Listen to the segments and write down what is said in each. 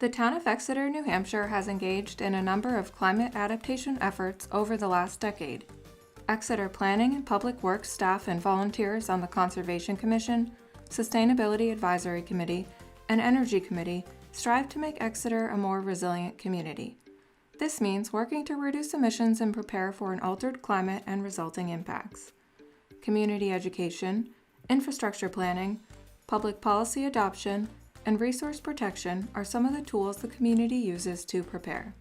The town of Exeter, New Hampshire has engaged in a number of climate adaptation efforts over the last decade. Exeter Planning and Public Works staff and volunteers on the Conservation Commission, Sustainability Advisory Committee, and Energy Committee strive to make Exeter a more resilient community. This means working to reduce emissions and prepare for an altered climate and resulting impacts. Community education, infrastructure planning, public policy adoption, and resource protection are some of the tools the community uses to prepare.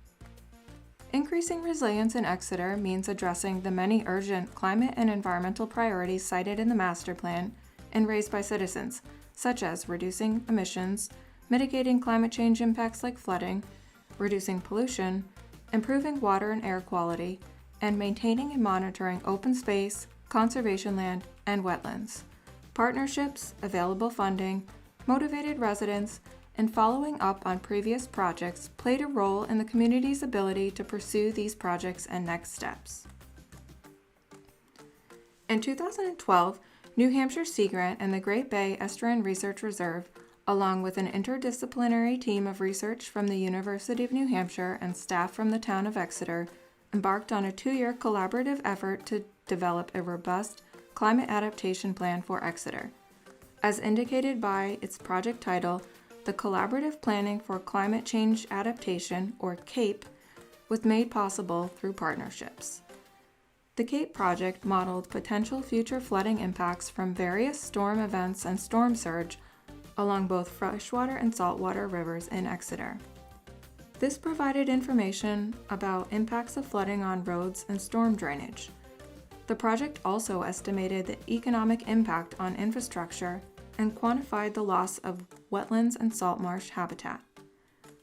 Increasing resilience in Exeter means addressing the many urgent climate and environmental priorities cited in the master plan and raised by citizens, such as reducing emissions, mitigating climate change impacts like flooding, reducing pollution, improving water and air quality, and maintaining and monitoring open space, conservation land, and wetlands. Partnerships, available funding, motivated residents, and following up on previous projects played a role in the community's ability to pursue these projects and next steps. In 2012, New Hampshire Sea Grant and the Great Bay Estuarine Research Reserve, along with an interdisciplinary team of research from the University of New Hampshire and staff from the town of Exeter, embarked on a 2-year collaborative effort to develop a robust climate adaptation plan for Exeter. As indicated by its project title, the Collaborative Planning for Climate Change Adaptation, or CAPE, was made possible through partnerships. The CAPE project modeled potential future flooding impacts from various storm events and storm surge along both freshwater and saltwater rivers in Exeter. This provided information about impacts of flooding on roads and storm drainage. The project also estimated the economic impact on infrastructure and quantified the loss of wetlands and salt marsh habitat.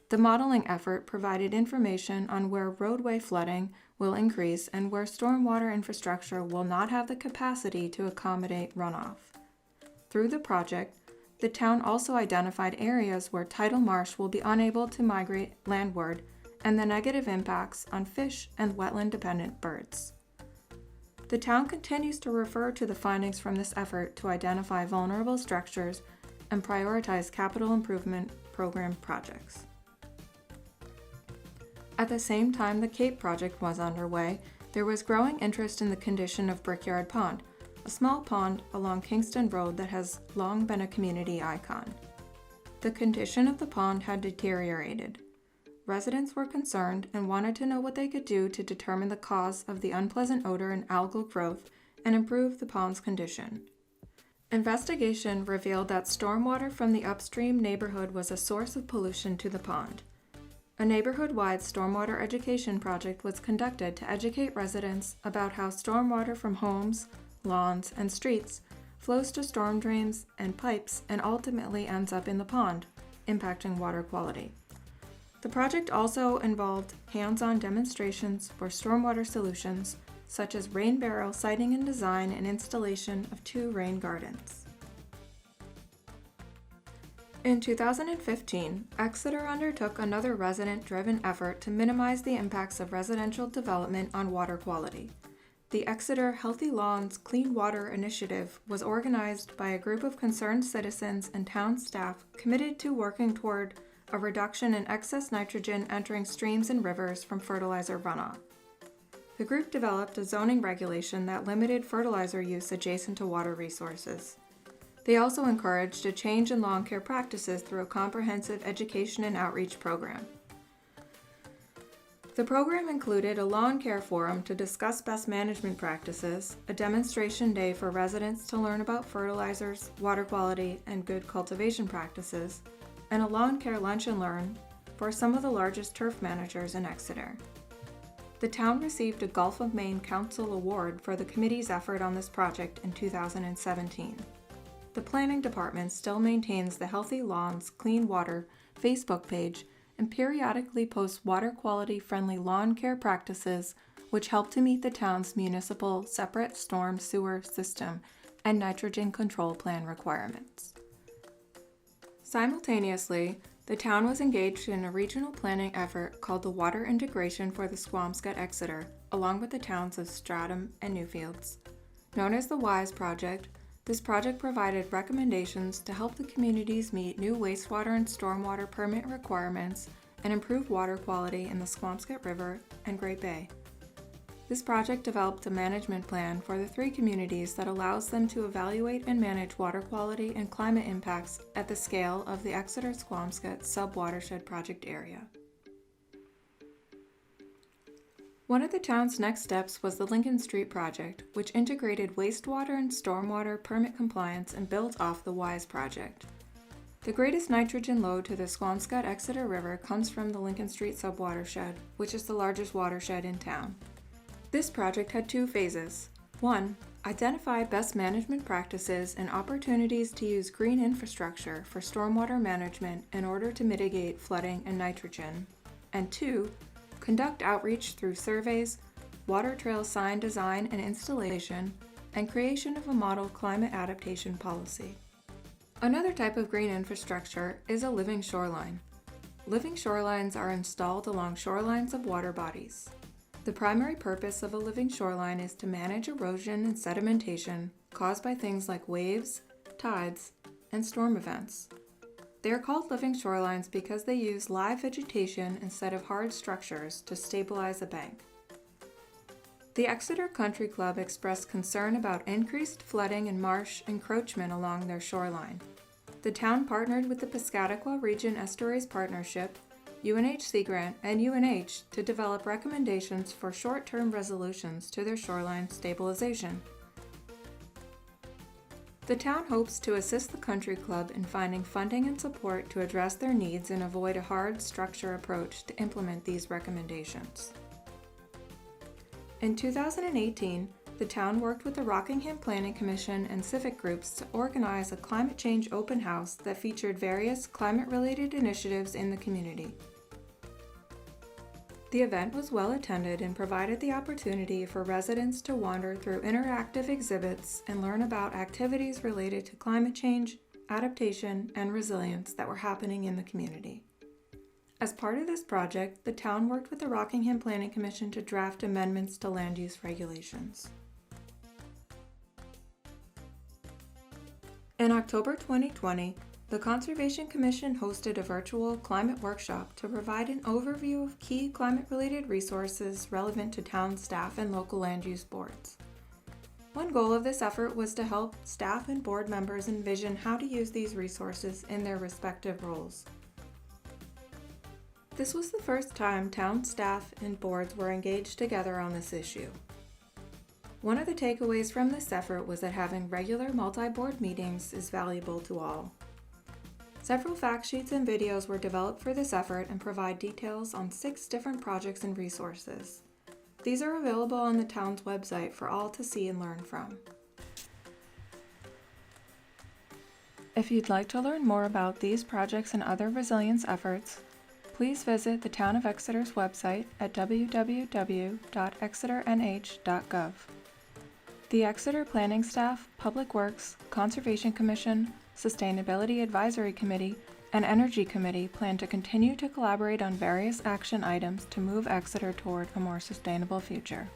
The modeling effort provided information on where roadway flooding will increase and where stormwater infrastructure will not have the capacity to accommodate runoff. Through the project, the town also identified areas where tidal marsh will be unable to migrate landward and the negative impacts on fish and wetland-dependent birds. The town continues to refer to the findings from this effort to identify vulnerable structures and prioritize capital improvement program projects. At the same time the CAPE project was underway, there was growing interest in the condition of Brickyard Pond, a small pond along Kingston Road that has long been a community icon. The condition of the pond had deteriorated. Residents were concerned and wanted to know what they could do to determine the cause of the unpleasant odor and algal growth and improve the pond's condition. Investigation revealed that stormwater from the upstream neighborhood was a source of pollution to the pond. A neighborhood-wide stormwater education project was conducted to educate residents about how stormwater from homes, lawns, and streets flows to storm drains and pipes and ultimately ends up in the pond, impacting water quality. The project also involved hands-on demonstrations for stormwater solutions, such as rain barrel siting and design and installation of 2 rain gardens. In 2015, Exeter undertook another resident-driven effort to minimize the impacts of residential development on water quality. The Exeter Healthy Lawns Clean Water Initiative was organized by a group of concerned citizens and town staff committed to working toward a reduction in excess nitrogen entering streams and rivers from fertilizer runoff. The group developed a zoning regulation that limited fertilizer use adjacent to water resources. They also encouraged a change in lawn care practices through a comprehensive education and outreach program. The program included a lawn care forum to discuss best management practices, a demonstration day for residents to learn about fertilizers, water quality, and good cultivation practices, and a lawn care lunch and learn for some of the largest turf managers in Exeter. The town received a Gulf of Maine Council Award for the committee's effort on this project in 2017. The planning department still maintains the Healthy Lawns Clean Water Facebook page and periodically posts water quality friendly lawn care practices which help to meet the town's municipal separate storm sewer system and nitrogen control plan requirements. Simultaneously, the town was engaged in a regional planning effort called the Water Integration for the Squamscott-Exeter, along with the towns of Stratham and Newfields. Known as the WISE project, This project provided recommendations to help the communities meet new wastewater and stormwater permit requirements and improve water quality in the Squamscott River and Great Bay. This project developed a management plan for the 3 communities that allows them to evaluate and manage water quality and climate impacts at the scale of the Exeter-Squamscott sub-watershed project area. One of the town's next steps was the Lincoln Street project, which integrated wastewater and stormwater permit compliance and built off the WISE project. The greatest nitrogen load to the Squamscott-Exeter River comes from the Lincoln Street sub-watershed, which is the largest watershed in town. This project had 2 phases. 1. Identify best management practices and opportunities to use green infrastructure for stormwater management in order to mitigate flooding and nitrogen. And 2. Conduct outreach through surveys, water trail sign design and installation, and creation of a model climate adaptation policy. Another type of green infrastructure is a living shoreline. Living shorelines are installed along shorelines of water bodies. The primary purpose of a living shoreline is to manage erosion and sedimentation caused by things like waves, tides, and storm events. They are called living shorelines because they use live vegetation instead of hard structures to stabilize a bank. The Exeter Country Club expressed concern about increased flooding and marsh encroachment along their shoreline. The town partnered with the Piscataqua Region Estuaries Partnership, UNH Sea Grant, and UNH to develop recommendations for short-term resolutions to their shoreline stabilization. The town hopes to assist the Country Club in finding funding and support to address their needs and avoid a hard structure approach to implement these recommendations. In 2018, the town worked with the Rockingham Planning Commission and civic groups to organize a climate change open house that featured various climate-related initiatives in the community. The event was well attended and provided the opportunity for residents to wander through interactive exhibits and learn about activities related to climate change, adaptation, and resilience that were happening in the community. As part of this project, the town worked with the Rockingham Planning Commission to draft amendments to land use regulations. In October 2020, the Conservation Commission hosted a virtual climate workshop to provide an overview of key climate-related resources relevant to town staff and local land use boards. One goal of this effort was to help staff and board members envision how to use these resources in their respective roles. This was the first time town staff and boards were engaged together on this issue. One of the takeaways from this effort was that having regular multi-board meetings is valuable to all. Several fact sheets and videos were developed for this effort and provide details on 6 different projects and resources. These are available on the town's website for all to see and learn from. If you'd like to learn more about these projects and other resilience efforts, please visit the Town of Exeter's website at www.exeternh.gov. The Exeter Planning Staff, Public Works, Conservation Commission, Sustainability Advisory Committee, and Energy Committee plan to continue to collaborate on various action items to move Exeter toward a more sustainable future.